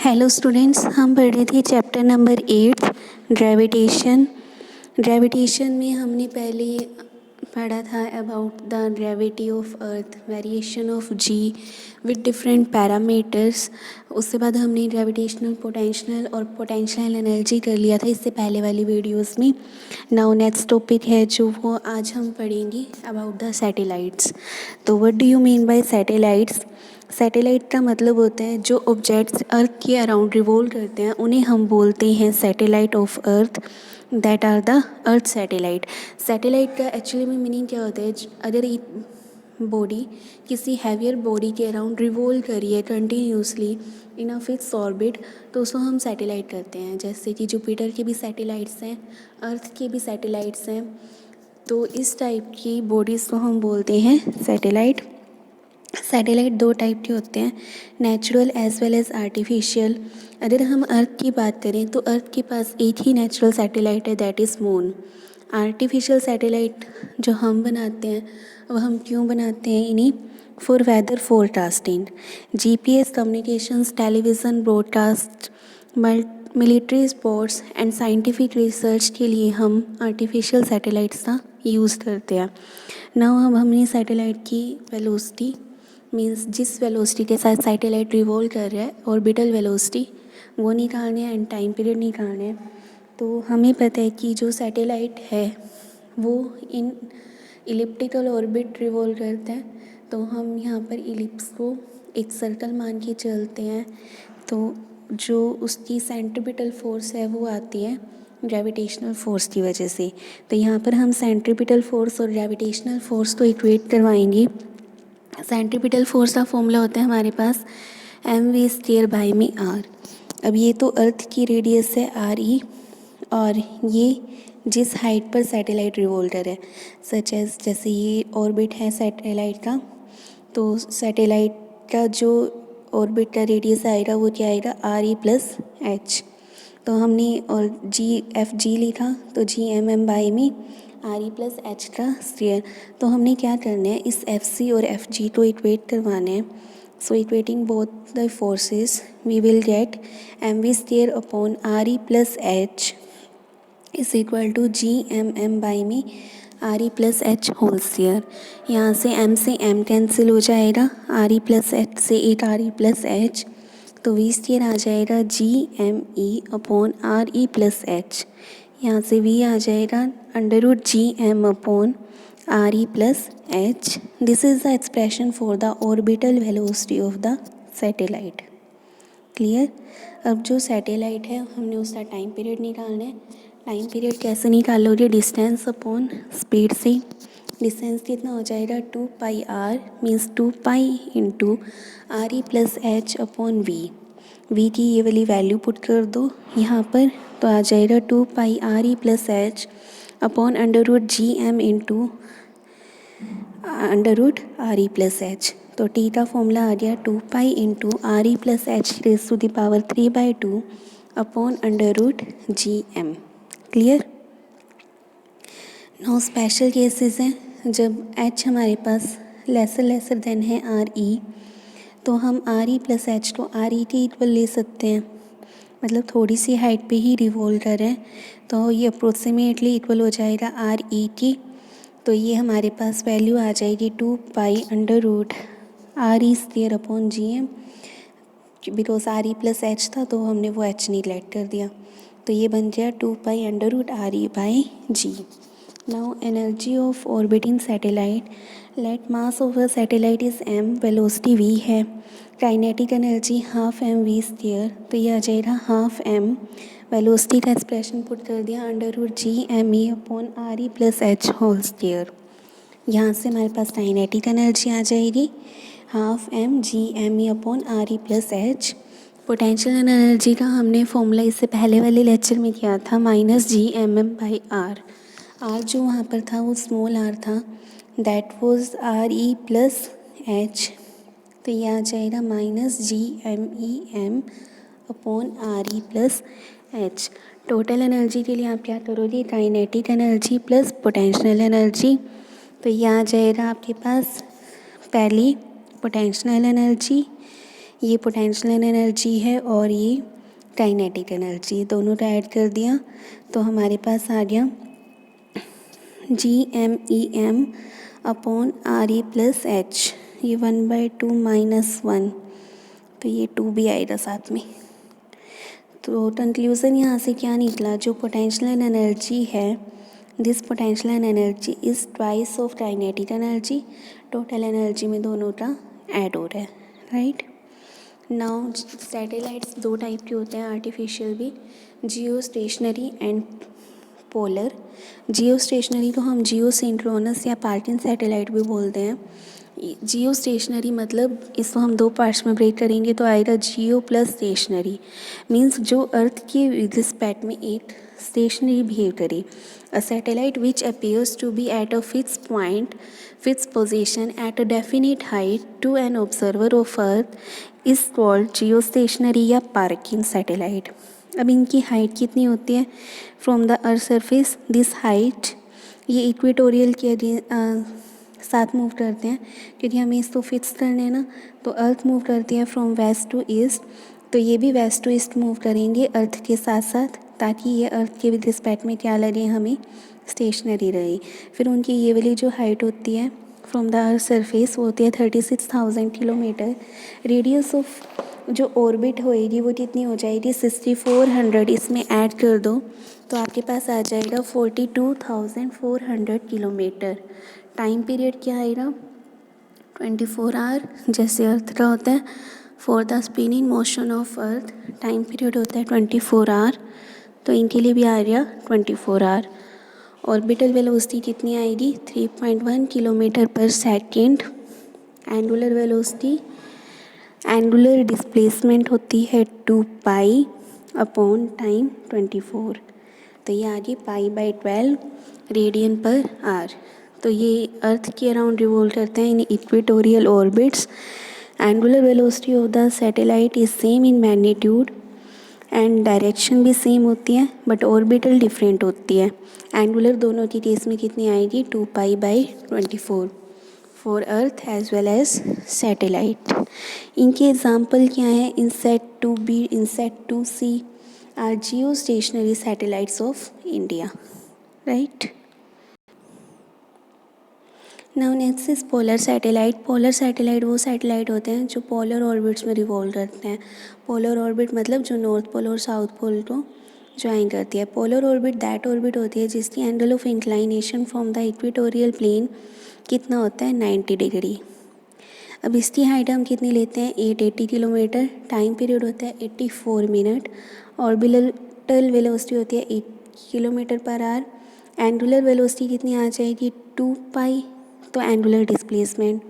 Hello students, हम पढ़ रहे थे चैप्टर नंबर 8 ग्रेविटेशन। ग्रेविटेशन में हमने पहले पढ़ा था about the gravity of earth, variation of g with different parameters. उसके बाद हमने ग्रेविटेशनल पोटेंशियल और पोटेंशियल एनर्जी कर लिया था इससे पहले वाली वीडियोस में। नाउ नेक्स्ट टॉपिक है जो वो आज हम पढ़ेंगे अबाउट द सैटेलाइट्स। तो what do you mean by satellites? Satellite का मतलब होता है जो ऑब्जेक्ट्स अर्थ के अराउंड रिवॉल्व करते हैं उन्हें हम बोलते हैं satellite of earth, that are the earth satellite. Satellite का एक्चुअली में मीनिंग क्या होता है? अगर एक बॉडी किसी हैवियर बॉडी के अराउंड रिवॉल्व करी है continuously in a fix orbit तो उसको हम सैटेलाइट करते हैं। जैसे कि जुपिटर के भी सैटेलाइट्स हैं, अर्थ के भी सैटेलाइट्स हैं। तो इस टाइप की बॉडीज़ को हम बोलते हैं सैटेलाइट। सैटेलाइट दो टाइप के होते हैं, natural as well as artificial. अगर हम अर्थ की बात करें तो अर्थ के पास एक ही नेचुरल सैटेलाइट है, that is moon. Artificial satellite जो हम बनाते हैं वह हम क्यों बनाते हैं? इन्हीं for weather forecasting, GPS communications, television broadcast, military sports and scientific research के लिए हम आर्टिफिशियल सैटेलाइट्स का यूज़ करते हैं। नाउ अब हमने सैटेलाइट की वेलोसिटी मीन्स जिस वेलोसिटी के साथ सैटेलाइट रिवॉल्व कर रहा है, ऑर्बिटल वेलोसिटी, वो निकालने हैं एंड टाइम पीरियड निकालने हैं। तो हमें पता है कि जो सैटेलाइट है वो इन इलिप्टिकल ऑर्बिट रिवॉल्व करता है। तो हम यहाँ पर इलिप्स को एक सर्कल मान के चलते हैं। तो जो उसकी सेंट्रीपिटल फोर्स है वो आती है ग्रेविटेशनल फोर्स की वजह से। तो यहाँ पर हम सेंट्रीपिटल फोर्स और ग्रेविटेशनल फोर्स को इक्वेट करवाएंगे। सेंट्रीपिटल फोर्स का फॉर्मूला होता है हमारे पास mv²/r। अब ये तो अर्थ की रेडियस है RE और ये जिस हाइट पर सैटेलाइट रिवॉल्वर है, सच एज जैसे ये ऑर्बिट है सैटेलाइट का, तो सैटेलाइट का जो ऑर्बिट का रेडियस आएगा वो क्या आएगा? RE+H। तो हमने और G लिखा तो G/m/में RE+H का स्क्वायर। तो हमने क्या करना है, इस FC और FG को इक्वेट करवाना है। So equating both the forces we will get mv²/RE+H is equal to G/m/में RE+H होल स्क्वायर। यहाँ से m से m कैंसिल हो जाएगा, RE+H से एक RE+H, तो v² आ जाएगा G/me/RE+H। यहाँ से v आ जाएगा √Gm/RE+H। This is the expression for the orbital velocity of the satellite. Clear? अब जो सैटेलाइट है हमने उसका टाइम पीरियड निकालना है। टाइम पीरियड कैसे निकालोगे? डिस्टेंस अपॉन स्पीड से। डिस्टेंस कितना हो जाएगा? 2πr means 2π into RE+H/v। v की ये वाली वैल्यू पुट कर दो यहाँ पर, तो आ जाएगा 2πRE+H/√Gm इंटू √RE+H। तो टी का फॉर्मूला आ गया 2π into RE+H⁵ upon √Gm। Clear? No special cases हैं, जब H हमारे पास लेसर देन है RE, तो हम RE+H को RE के इक्वल ले सकते हैं। मतलब थोड़ी सी हाइट पे ही रिवॉल्व कर रहे हैं तो ये अप्रोक्सीमेटली इक्वल हो जाएगा RE की। तो ये हमारे पास वैल्यू आ जाएगी 2π√RE² बिकॉज RE+H था तो हमने वो H निगलेक्ट कर दिया। तो ये बन गया 2π√RE/G। Now energy of orbiting satellite, let mass of a satellite is m, velocity v है, काइनेटिक एनर्जी ½ mv², तो ये आ जाएगा ½ m। वेलोसिटी का एक्सप्रेशन पुट कर दिया √Gme/RE+H होल स्क्वायर। यहाँ से हमारे पास काइनेटिक एनर्जी आ जाएगी ½ mGme/RE+H। पोटेंशियल एनर्जी का हमने फॉर्मूला इससे पहले वाले लेक्चर में किया था -Gmm/r। r जो वहाँ पर था वो स्मॉल r था, दैट वॉज RE+H। तो ये आ जाएगा -Gmem/RE+H। टोटल एनर्जी के लिए आप क्या करोगे? Kinetic energy plus potential energy. तो ये आ जाएगा आपके पास पहली पोटेंशियल एनर्जी ये पोटेंशियल एनर्जी है और ये काइनेटिक एनर्जी, दोनों का ऐड कर दिया तो हमारे पास आ गया GMEM upon RE plus H। ये 1/2 माइनस 1, तो ये 2 भी आएगा साथ में। तो कंक्लूज़न यहाँ से क्या निकला, जो पोटेंशियल एनर्जी है, this potential energy is twice of kinetic energy. Total energy में दोनों का ऐड हो रहा है, राइट। नाउ सैटेलाइट्स दो टाइप के होते हैं, आर्टिफिशियल भी, जियो stationery and polar. Jio stationery को हम जियो सिंक्रोनस या पार्किंग सैटेलाइट भी बोलते हैं। जियो स्टेशनरी मतलब इसको हम दो पार्ट्स में ब्रेक करेंगे तो आएगा जियो प्लस स्टेशनरी, मीन्स जो अर्थ के रिस्पेक्ट में एक स्टेशनरी बिहेव करे। A satellite which appears to be at a fix point, fix position at a definite height to an observer of earth is called geo stationary या parking satellite. अब इनकी height कितनी होती है from the earth surface, this height, ये equatorial के साथ move करते हैं क्योंकि हमें इसको फिक्स करना है ना, तो अर्थ मूव करती है फ्रॉम वेस्ट टू ईस्ट, तो ये भी वेस्ट टू ईस्ट मूव करेंगे अर्थ के साथ साथ, ताकि ये अर्थ के रिस्पेक्ट में क्या लगे, हमें स्टेशनरी रहे। फिर उनकी ये वाली जो हाइट होती है फ्रॉम द अर्थ सरफेस वो होती है 36,000 किलोमीटर। रेडियस ऑफ जो ऑर्बिट होएगी वो कितनी हो जाएगी 6400, इसमें ऐड कर दो तो आपके पास आ जाएगा 42,400 किलोमीटर। टाइम पीरियड क्या आएगा 24 आवर, जैसे अर्थ का होता है। For the spinning motion of earth time period होता है 24 आवर, तो इनके लिए भी आ गया 24 आवर। ऑर्बिटल वेलोसिटी कितनी आएगी 3.1 किलोमीटर पर second. Angular velocity, angular displacement होती है 2 पाई अपॉन टाइम 24, तो ये आ गई π/12 रेडियन पर आवर। तो ये अर्थ के अराउंड रिवॉल्व करते हैं in equatorial orbits. Angular velocity of the satellite is same in magnitude and direction भी सेम होती है, बट ऑर्बिटल डिफरेंट होती है। एंगुलर दोनों की केस में कितनी आएगी 2 π/24 for earth as well as satellite. इनके एग्जाम्पल क्या हैं, INSAT 2B, INSAT 2C are geostationary satellites of India, right. Now next is polar satellite. Polar satellite वो सैटेलाइट होते हैं जो पोलर ऑर्बिट्स में रिवॉल्व करते हैं। पोलर ऑर्बिट मतलब जो नॉर्थ पोल और साउथ पोल को ज्वाइन करती है। पोलर ऑर्बिट दैट ऑर्बिट होती है जिसकी angle of inclination from the equatorial plane कितना होता है 90 डिग्री। अब इसकी हाइट हम कितनी लेते हैं 880 किलोमीटर। टाइम पीरियड होता है 84 मिनट। ऑर्बिटल वेलोसिटी होती है 8 kilometre per hour. Angular velocity कितनी आ जाएगी 2 पाई, तो एंगुलर डिस्प्लेसमेंट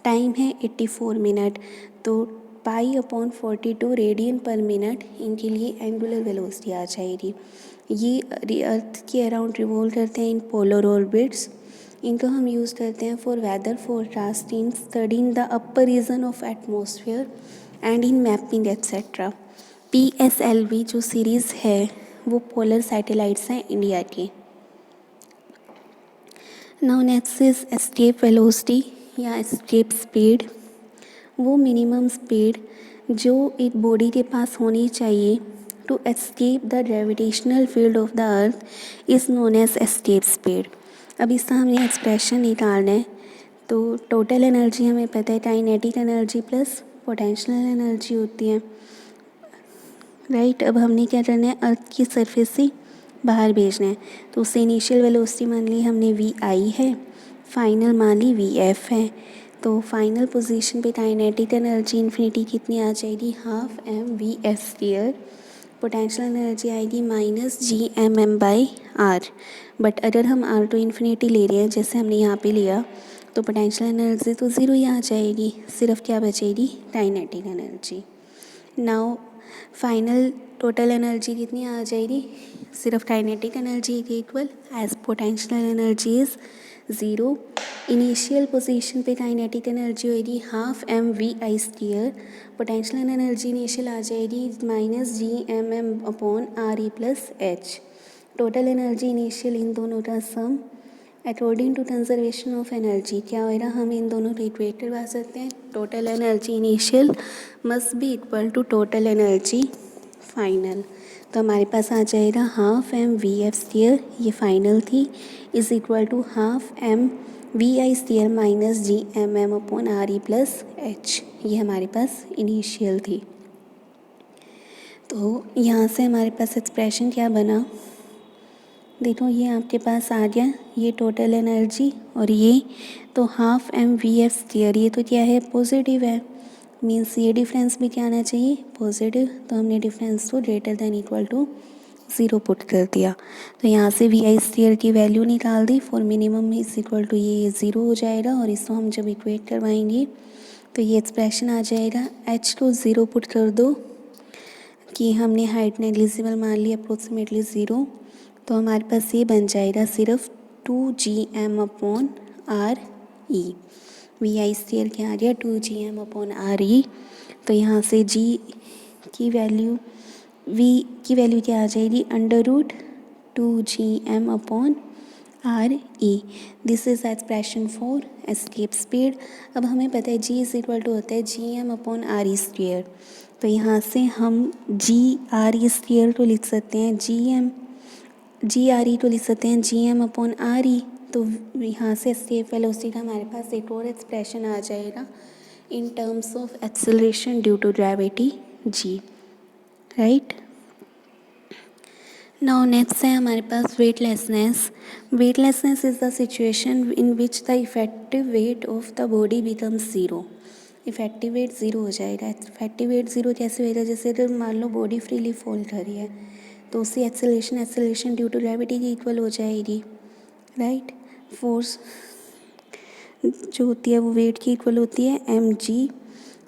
टाइम है 84 मिनट, तो पाई अपॉन 42 रेडियन पर मिनट इनके लिए एंगुलर वेलोसिटी आ जाएगी। ये अर्थ के अराउंड रिवॉल्व करते हैं इन पोलर ऑर्बिट्स। इनको हम यूज़ करते हैं for weather forecasting, studying the upper region of atmosphere and in mapping etcetera. PSLV जो सीरीज़ है वो पोलर सैटेलाइट्स हैं इंडिया की। Now next is escape velocity या एस्केप स्पीड। वो मिनिमम स्पीड जो एक बॉडी के पास होनी चाहिए to escape the gravitational field of the earth is known as escape speed. अब इसका हमने एक्सप्रेशन निकालना है, तो टोटल एनर्जी हमें पता है kinetic energy plus potential energy होती है, राइट। अब हमने क्या करना है अर्थ की सरफेस से बाहर भेजना है, तो उससे इनिशियल वेलोसिटी मान ली हमने VI है, फाइनल मान ली VF है। तो फाइनल पोजीशन पे काइनेटिक एनर्जी इन्फिनिटी कितनी आ जाएगी 12mv²। पोटेंशियल एनर्जी आएगी -GMM/r। बट अगर हम R टू इन्फिनिटी ले रहे हैं जैसे हमने यहाँ पे लिया, तो पोटेंशियल एनर्जी तो ज़ीरो ही आ जाएगी, सिर्फ क्या बचेगी kinetic energy. Now final total energy कितनी आ जाएगी, सिर्फ काइनेटिक एनर्जी के equal as potential energy is zero. Initial position पे काइनेटिक एनर्जी होएगी 12mv²। पोटेंशियल एनर्जी इनिशियल आ जाएगी -GMM/RE + H। Total energy initial इन दोनों का sum according to conservation of energy क्या होएगा, हम इन दोनों को इक्वेट करवा सकते हैं. Total energy initial must be equal to total energy final. तो हमारे पास आ जाएगा half m v f square, ये फाइनल थी, is equal to half m v i square minus g m m upon r e plus h. ये हमारे पास initial थी. तो यहाँ से हमारे पास एक्सप्रेशन क्या बना, देखो ये आपके पास आ गया, ये टोटल एनर्जी और ये तो half m v f square, ये तो क्या है पॉजिटिव है, मीन्स ये डिफरेंस भी क्या आना चाहिए पॉजिटिव. तो हमने डिफरेंस को greater than equal to 0 put कर दिया. तो यहाँ से वी आई स्क्वायर की वैल्यू निकाल दी, for minimum is equal to ये 0 हो जाएगा. और इसको हम जब इक्वेट करवाएंगे तो ये एक्सप्रेशन आ जाएगा. एच को 0 पुट कर दो कि हमने हाइट नेग्लिजिबल मान ली अप्रोक्सीमेटली 0. तो हमारे पास ये बन जाएगा सिर्फ 2gm upon r e. V i square क्या आ गया 2gm अपॉन आर ई. तो यहाँ से g की वैल्यू v की वैल्यू क्या आ जाएगी under root 2gm upon r e. This is expression for escape speed. अब हमें पता है g इज इक्वल टू होता है gm upon r E square. तो यहाँ से हम जी आर ई स्क्वायर तो लिख सकते हैं जी आर ई तो लिख सकते हैं g m upon r e. तो यहाँ से एस्केप वेलोसिटी का हमारे पास एक और एक्सप्रेशन आ जाएगा in terms of acceleration due to gravity g. Right. Now next है हमारे पास weightlessness. Weightlessness is the situation in which the effective weight of the body becomes zero. Effective weight zero हो जाएगा. इफेक्टिव वेट ज़ीरो कैसे होएगा, जैसे अगर मान लो बॉडी फ्रीली फॉल कर रही है तो उसकी एक्सेलरेशन ड्यू टू ग्रेविटी की इक्वल हो जाएगी. राइट. फोर्स जो होती है वो वेट की इक्वल होती है एम जी.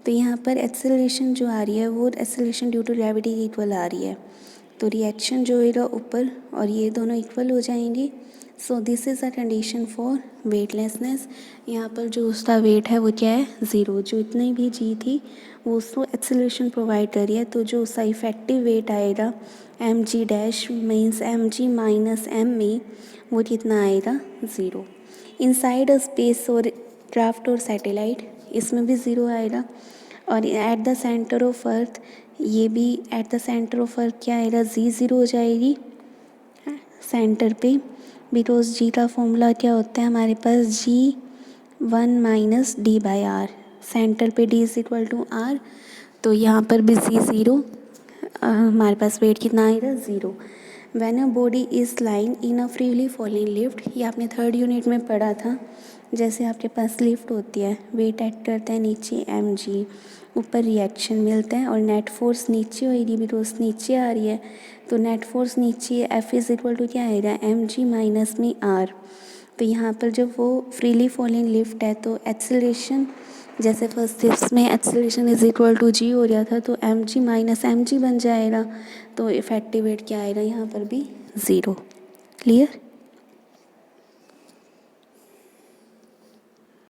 तो यहाँ पर एक्सेलरेशन जो आ रही है वो एक्सेलरेशन ड्यू टू ग्रेविटी की इक्वल आ रही है. तो रिएक्शन जो होएगा ऊपर और ये दोनों इक्वल हो जाएंगे. So this is a condition for weightlessness. यहाँ पर जो उसका वेट है वो क्या है ज़ीरो. जो इतनी भी जी थी वो उसको एक्सेलरेशन प्रोवाइड कर रही है. तो जो उसका इफेक्टिव वेट आएगा M G dash means M जी माइनस एम में वो कितना आएगा ज़ीरो. इनसाइड अ स्पेस और क्राफ्ट और सैटेलाइट इसमें भी ज़ीरो आएगा. और at the centre of earth ये भी at the centre of earth क्या आएगा जी ज़ीरो हो जाएगी सेंटर पे. बिकॉज जी का फॉर्मूला क्या होता है हमारे पास g 1 minus d by R. Centre पे d is equal to R. तो यहाँ पर भी जी ज़ीरो. हमारे पास वेट कितना आएगा zero. When a body is lying in a freely falling lift, ये आपने थर्ड यूनिट में पढ़ा था. जैसे आपके पास लिफ्ट होती है, वेट एक्ट करता है नीचे एम जी, ऊपर रिएक्शन मिलता है और नेट फोर्स नीचे होएगी बिकॉज नीचे आ रही है. तो नेट फोर्स नीचे एफ इज़ इक्वल टू क्या आएगा एम जी माइनस में आर. तो यहाँ पर जब वो फ्रीली फॉलिंग लिफ्ट है तो एक्सेलरेशन जैसे फर्स्ट स्टेप्स में acceleration is equal to g हो रहा था तो एम जी माइनस एम जी बन जाएगा. तो इफेक्टिव वेट क्या आएगा यहाँ पर भी ज़ीरो. क्लियर.